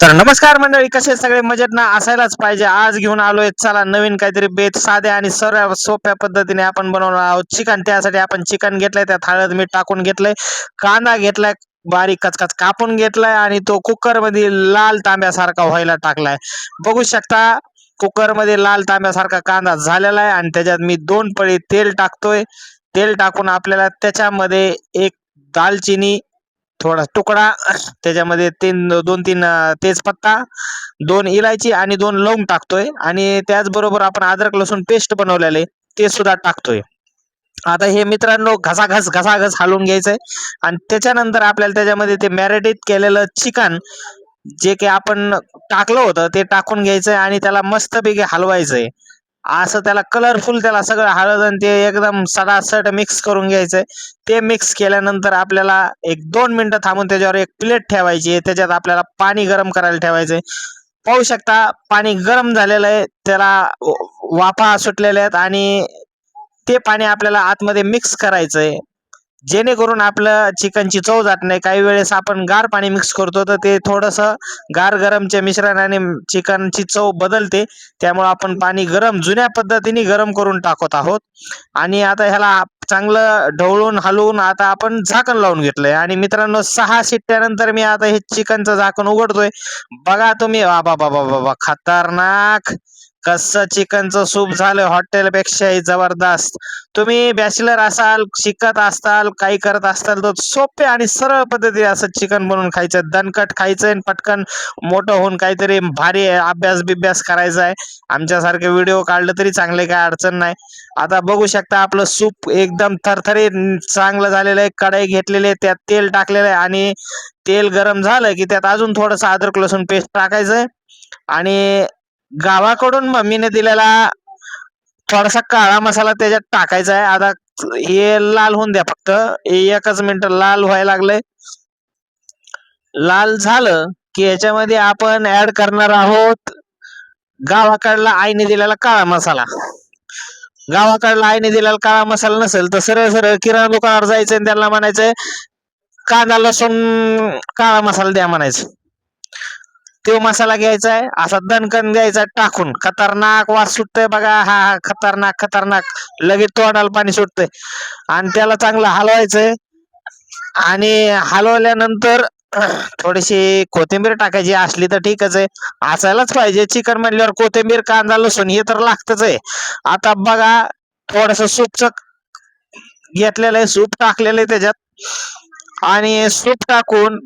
तर नमस्कार मंडळी, कसे सगळे मजेत ना? असायलाच पाहिजे. आज घेऊन आलोय चला नवीन काहीतरी बेत साध्या आणि सरळ सोप्या पद्धतीने आपण बनवणार आहोत चिकन. त्यासाठी आपण चिकन घेतलंय, त्यात हळद मीठ टाकून घेतलंय, कांदा घेतलाय, बारीक कचकच कापून घेतलाय आणि तो कुकर मध्ये लाल तांब्यासारखा व्हायला टाकलाय. बघू शकता कुकर मध्ये लाल तांब्यासारखा कांदा झालेला आहे आणि त्याच्यात मी 2 पळी तेल टाकतोय. तेल टाकून आपल्याला त्याच्यामध्ये एक दालचिनी, थोडा तुकडा, त्याच्यामध्ये 2-3 तेजपत्ता, 2 इलायची आणि 2 लवंग टाकतोय आणि त्याचबरोबर आपण अद्रक लसूण पेस्ट बनवलेले ते सुद्धा टाकतोय. आता हे मित्रांनो घसाघस हलवून घ्यायचंय आणि त्याच्यानंतर आपल्याला त्याच्यामध्ये ते मॅरिनेट केलेलं चिकन जे की आपण टाकलं होतं ते टाकून घ्यायचंय आणि त्याला मस्तपैकी हलवायचंय. असं त्याला कलरफुल त्याला सगळं हळद आणि ते एकदम सडासड मिक्स करून घ्यायचंय. ते मिक्स केल्यानंतर आपल्याला एक 2 मिनिटं थांबून त्याच्यावर एक प्लेट ठेवायची आहे. त्याच्यात आपल्याला पाणी गरम करायला ठेवायचंय. पाहू शकता पाणी गरम झालेलं आहे, त्याला वाफा सुटलेल्या आहेत आणि ते पाणी आपल्याला आतमध्ये मिक्स करायचंय. जेणेकरून आपलं चिकनची चव जात नाही. काही वेळेस आपण गार पाणी मिक्स करतो तर ते थोडंसं गार गरमच्या मिश्रणाने चिकनची चव बदलते. त्यामुळे आपण पाणी गरम जुन्या पद्धतीने गरम करून टाकत आहोत आणि आता ह्याला चांगलं ढवळून हलवून आता आपण झाकण लावून घेतलंय आणि मित्रांनो 6 शिट्ट्यानंतर मी आता हे चिकनचं झाकण उघडतोय. बघा तुम्ही, बाबा बाबा बाबा, खतरनाक कसं चिकनचं सूप झालं, हॉटेलपेक्षाही जबरदस्त. तुम्ही बॅचलर असाल, शिकत असताल, काही करत असताल तर सोपे आणि सरळ पद्धतीने असं चिकन बनवून खायचं. दणकट खायचं आणि पटकन मोठं होऊन काहीतरी भारी अभ्यास बिभ्यास करायचा आहे. आमच्यासारखे व्हिडिओ काढलं तरी चांगले, काय अडचण नाही. आता बघू शकता आपलं सूप एकदम थरथरीत चांगलं झालेलं आहे. कढई घेतलेली आहे, त्यात तेल टाकलेलं आहे आणि तेल गरम झालं की त्यात अजून थोडंसं अद्रक लसूण पेस्ट टाकायचंय आणि गावाकडून मम्मीने दिलेला थोडासा काळा मसाला त्याच्यात टाकायचा आहे. आता हे लाल होऊन द्या, फक्त 1च मिनिट लाल व्हायला लागलंय. लाल झालं की याच्यामध्ये आपण ऍड करणार आहोत गावाकडला आईने दिलेला काळा मसाला. गावाकडला आईने दिलेला काळा मसाला नसेल तर सरळ सरळ किराणा दुकानावर जायचं आणि त्यांना म्हणायचं कांदा लसूण काळा मसाला द्या म्हणायचं. तो मसाला घ्यायचा आहे, असा दणकन द्यायचा टाकून. खतरनाक वास सुटतोय बघा, हा हा, खतरनाक खतरनाक. लगेच तोंडाला पाणी सुटतंय आणि त्याला चांगलं हलवायचंय आणि हलवल्यानंतर थोडीशी कोथिंबीर टाकायची असली तर ठीकच आहे. असायलाच पाहिजे चिकन म्हणल्यावर कोथिंबीर, कांदा लसूण हे तर लागतच आहे. आता बघा थोडस सूपच घेतलेलं आहे, सूप टाकलेलं आहे त्याच्यात आणि सूप टाकून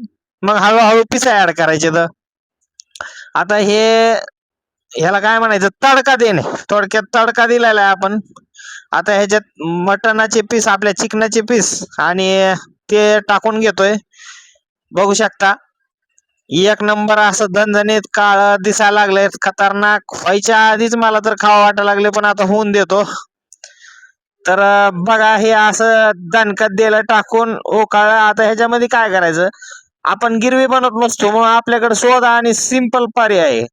मग हळूहळू पिसा ऍड करायचे. तर आता ह्याला काय म्हणायचं, तडका देणे. थोडक्यात तडका दिलेला आहे आपण. आता ह्याच्यात मटणाचे पीस, आपल्या चिकनाचे पीस आणि ते टाकून घेतोय. बघू शकता एक नंबर असं झणझणीत काळ दिसायला लागले, खतरनाक. व्हायच्या आधीच मला तर खावं वाटायला लागले, पण आता होऊन देतो. तर बघा हे असं दणकत दिलं टाकून ओकाळ. आता ह्याच्यामध्ये काय करायचं, आपण गिरवी बनवत नसतो मग आपल्याकडे सोदा आणि सिंपल पर्याय आहे.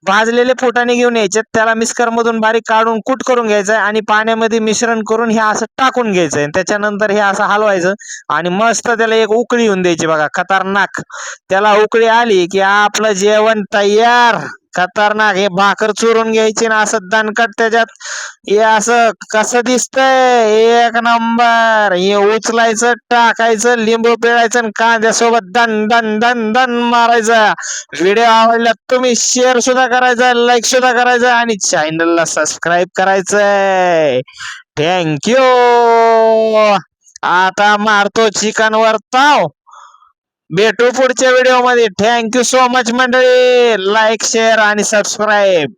भाजलेले फुटाणे घेऊन यायचे, त्याला मिक्सर मधून बारीक काढून कूट करून घ्यायचं आणि पाण्यामध्ये मिश्रण करून हे असं टाकून घ्यायचंय. त्याच्यानंतर हे असं हलवायचं आणि मस्त त्याला एक उकळी येऊन द्यायची. बघा खतरनाक, त्याला उकळी आली की आपलं जेवण तयार. खतरनाक. हे भाकर चुरून घ्यायची ना असं दणकट त्याच्यात. हे असं कसं दिसतंय, एक नंबर. हे उचलायचं, टाकायचं, लिंबू पिळायचं आणि कांद्यासोबत दन दन दन दन मारायचं. व्हिडिओ आवडला तुम्ही शेअर सुद्धा करायचा, लाईक सुद्धा करायचा आणि चॅनलला सबस्क्राईब करायचंय. थँक्यू. आता मारतो चिकन वर ताव. भेटू पुढच्या व्हिडिओ मध्ये. थँक्यू सो मच मंडळी. लाईक शेअर आणि सबस्क्राईब.